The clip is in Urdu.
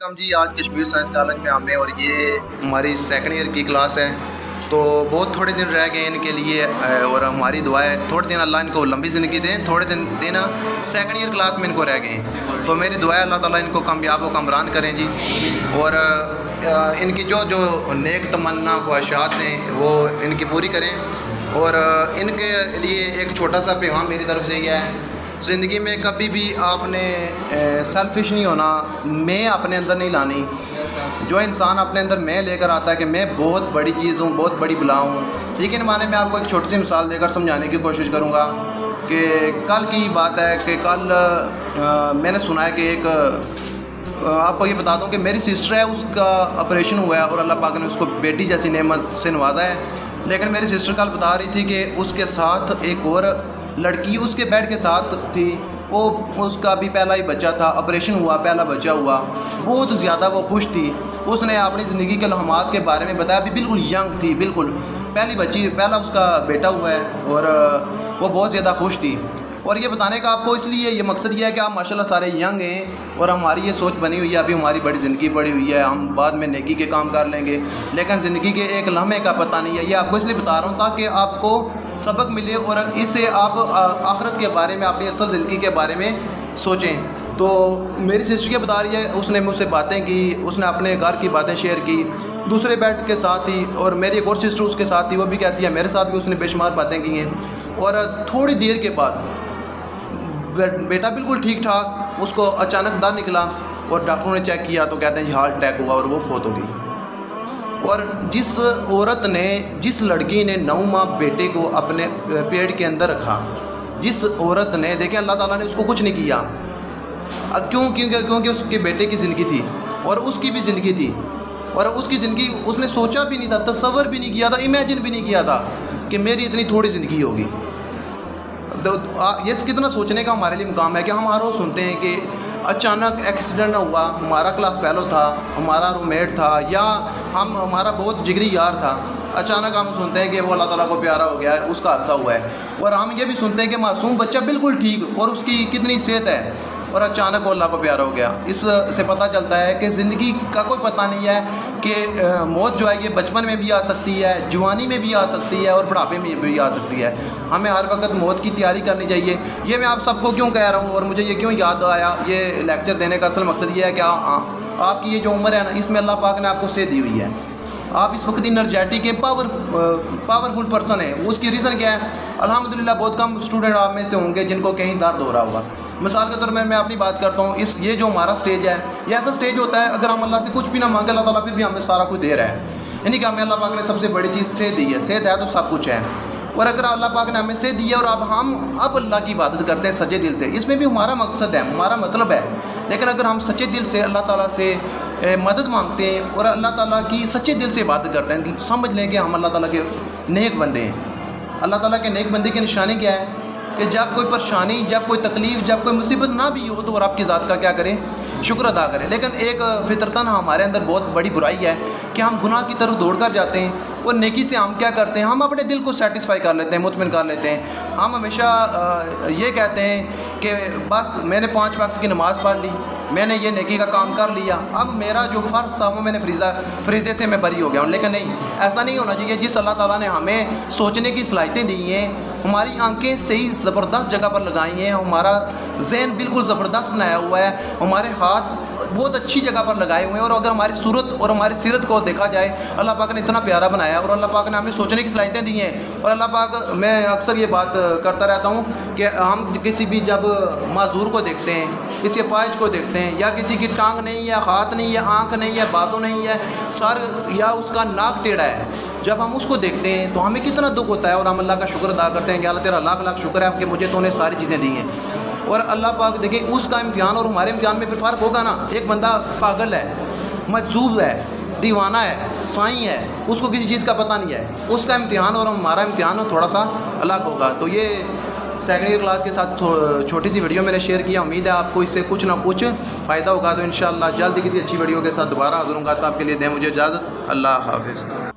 ویلکم جی. آج کشمیر سائنس کالج میں ہم ہیں اور یہ ہماری سیکنڈ ایئر کی کلاس ہے. تو بہت تھوڑے دن رہ گئے ان کے لیے اور ہماری دعا ہے تھوڑے دن اللہ ان کو لمبی زندگی دیں. تھوڑے دن سیکنڈ ایئر کلاس میں ان کو رہ گئے ہیں تو میری دعا ہے اللہ تعالیٰ ان کو کامیاب و کامران کریں جی. اور ان کی جو نیک تمنا خواہشات ہیں وہ ان کی پوری کریں. اور ان کے لیے ایک چھوٹا سا پیغام میری طرف سے یہ ہے: زندگی میں کبھی بھی آپ نے سیلفش نہیں ہونا، میں اپنے اندر نہیں لانی. جو انسان اپنے اندر میں لے کر آتا ہے کہ میں بہت بڑی چیز ہوں، بہت بڑی بلا ہوں. یقین مانے میں آپ کو ایک چھوٹی سی مثال دے کر سمجھانے کی کوشش کروں گا کہ کل کی بات ہے کہ کل میں نے سنا ہے کہ ایک آپ کو یہ بتا دوں کہ میری سسٹر ہے، اس کا آپریشن ہوا ہے اور اللہ پاک نے اس کو بیٹی جیسی نعمت سے نوازا ہے. لیکن میری سسٹر کل بتا رہی تھی کہ اس کے ساتھ ایک اور لڑکی اس کے بیڈ کے ساتھ تھی. وہ اس کا بھی پہلا ہی بچہ تھا، آپریشن ہوا، پہلا بچہ ہوا. بہت زیادہ وہ خوش تھی. اس نے اپنی زندگی کے لمحات کے بارے میں بتایا. ابھی بالکل ینگ تھی، بالکل پہلا اس کا بیٹا ہوا ہے اور وہ بہت زیادہ خوش تھی. اور یہ بتانے کا آپ کو اس لیے یہ مقصد یہ ہے کہ آپ ماشاءاللہ سارے ینگ ہیں اور ہماری یہ سوچ بنی ہوئی ہے، ابھی ہماری بڑی زندگی پڑی ہوئی ہے، ہم بعد میں نیکی کے کام کر لیں گے، لیکن زندگی کے ایک لمحے کا پتہ نہیں ہے. یہ آپ کو اس لیے بتا رہا ہوں تاکہ آپ کو سبق ملے اور اس سے آپ آخرت کے بارے میں، اپنی اصل زندگی کے بارے میں سوچیں. تو میری سسٹر کیا بتا رہی ہے، اس نے مجھ سے باتیں کی، اس نے اپنے گھر کی باتیں شیئر کی. دوسرے بیڈ کے ساتھ تھی اور میری ایک اور سسٹر اس کے ساتھ تھی، وہ بھی کہتی ہے میرے ساتھ بھی اس نے بے شمار باتیں کی ہیں. اور تھوڑی دیر کے بعد بیٹا بالکل ٹھیک ٹھاک، اس کو اچانک دم نکلا اور ڈاکٹروں نے چیک کیا تو کہتے ہیں ہارٹ اٹیک ہوا اور وہ فوت ہو گئی. اور جس لڑکی نے 9 ماہ بیٹے کو اپنے پیٹ کے اندر رکھا، جس عورت نے، دیکھیں اللہ تعالیٰ نے اس کو کچھ نہیں کیا. کیونکہ اس کے بیٹے کی زندگی تھی اور اس کی بھی زندگی تھی. اور اس کی زندگی اس نے سوچا بھی نہیں تھا، تصور بھی نہیں کیا تھا، امیجن بھی نہیں کیا تھا کہ میری اتنی تھوڑی زندگی ہوگی. تو یہ کتنا سوچنے کا ہمارے لیے مقام ہے کہ ہم ہر روز سنتے ہیں کہ اچانک ایکسیڈنٹ ہوا، ہمارا کلاس فیلو تھا، ہمارا روم میٹ تھا، یا ہمارا بہت جگری یار تھا، اچانک ہم سنتے ہیں کہ وہ اللہ تعالیٰ کو پیارا ہو گیا ہے، اس کا حادثہ ہوا ہے. اور ہم یہ بھی سنتے ہیں کہ معصوم بچہ بالکل ٹھیک اور اس کی کتنی صحت ہے اور اچانک وہ اللہ کو پیارا ہو گیا. اس سے پتہ چلتا ہے کہ زندگی کا کوئی پتہ نہیں ہے کہ موت جو ہے یہ بچپن میں بھی آ سکتی ہے، جوانی میں بھی آ سکتی ہے اور بڑھاپے میں بھی آ سکتی ہے. ہمیں ہر وقت موت کی تیاری کرنی چاہیے. یہ میں آپ سب کو کیوں کہہ رہا ہوں اور مجھے یہ کیوں یاد آیا، یہ لیکچر دینے کا اصل مقصد یہ ہے کہ آپ کی یہ جو عمر ہے نا، اس میں اللہ پاک نے آپ کو صحت دی ہوئی ہے. آپ اس وقت انرجیٹک کے پاورفل پرسن ہیں. اس کی ریزن کیا ہے؟ الحمدللہ بہت کم اسٹوڈنٹ آپ میں سے ہوں گے جن کو کہیں درد ہو رہا ہوگا. مثال کے طور میں اپنی بات کرتا ہوں، یہ جو ہمارا سٹیج ہے، یہ ایسا سٹیج ہوتا ہے اگر ہم اللہ سے کچھ بھی نہ مانگے، اللہ تعالیٰ پھر بھی ہمیں سارا کچھ دے رہا ہے. یعنی کہ ہمیں اللہ پاک نے سب سے بڑی چیز صحت دی ہے. صحت ہے تو سب کچھ ہے. اور اگر اللہ پاک نے ہمیں صحت دی ہے اور اب اللہ کی عبادت کرتے ہیں سچے دل سے، اس میں بھی ہمارا مقصد ہے، ہمارا مطلب ہے. لیکن اگر ہم سچے دل سے اللہ تعالیٰ سے مدد مانگتے ہیں اور اللہ تعالیٰ کی سچے دل سے عبادت کرتے ہیں، سمجھ لیں کہ ہم اللہ تعالیٰ کے نیک بندے ہیں. اللہ تعالیٰ کے نیک بندے کی نشانی کیا ہے کہ جب کوئی پریشانی، جب کوئی تکلیف، جب کوئی مصیبت نہ بھی ہو تو رب کی ذات کا کیا کریں؟ شکر ادا کریں. لیکن ایک فطرتاً ہمارے اندر بہت بڑی برائی ہے کہ ہم گناہ کی طرف دوڑ کر جاتے ہیں اور نیکی سے ہم کیا کرتے ہیں؟ ہم اپنے دل کو سیٹسفائی کر لیتے ہیں، مطمئن کر لیتے ہیں. ہم ہمیشہ یہ کہتے ہیں کہ بس میں نے 5 وقت کی نماز پڑھ لی، میں نے یہ نیکی کا کام کر لیا، اب میرا جو فرض تھا وہ میں نے فریضے سے میں بری ہو گیا ہوں. لیکن نہیں، ایسا نہیں ہونا چاہیے. جس اللہ تعالیٰ نے ہمیں سوچنے کی صلاحیتیں دی ہیں، ہماری آنکھیں صحیح زبردست جگہ پر لگائی ہیں، ہمارا ذہن بالکل زبردست بنایا ہوا ہے، ہمارے ہاتھ بہت اچھی جگہ پر لگائے ہوئے ہیں. اور اگر ہماری صورت اور ہماری سیرت کو دیکھا جائے، اللہ پاک نے اتنا پیارا بنایا اور اللہ پاک نے ہمیں سوچنے کی صلاحیتیں دی ہیں. اور اللہ پاک، میں اکثر یہ بات کرتا رہتا ہوں کہ ہم کسی بھی جب معذور کو دیکھتے ہیں، کسی اپاہج کو دیکھتے ہیں، یا کسی کی ٹانگ نہیں ہے، ہاتھ نہیں ہے، آنکھ نہیں ہے، بازو نہیں ہے، سر یا اس کا ناک ٹیڑھا ہے، جب ہم اس کو دیکھتے ہیں تو ہمیں کتنا دکھ ہوتا ہے اور ہم اللہ کا شکر ادا کرتے ہیں کہ اللہ تیرا لاکھ لاکھ شکر ہے کہ مجھے تو نے ساری چیزیں دی ہیں. اور اللہ پاک دیکھیں اس کا امتحان اور ہمارے امتحان میں پھر فرق ہوگا نا. ایک بندہ پاگل ہے، مجذوب ہے، دیوانہ ہے، سائیں ہے، اس کو کسی چیز کا پتہ نہیں ہے، اس کا امتحان اور ہمارا امتحان تھوڑا سا الگ ہوگا. تو یہ سیکنڈ ایئر کلاس کے ساتھ چھوٹی سی ویڈیو میں نے شیئر کیا. امید ہے آپ کو اس سے کچھ نہ کچھ فائدہ ہوگا. تو انشاءاللہ جلد کسی اچھی ویڈیو کے ساتھ دوبارہ حاضر ہوں گا. تو آپ کے لیے دیں مجھے اجازت. اللہ حافظ.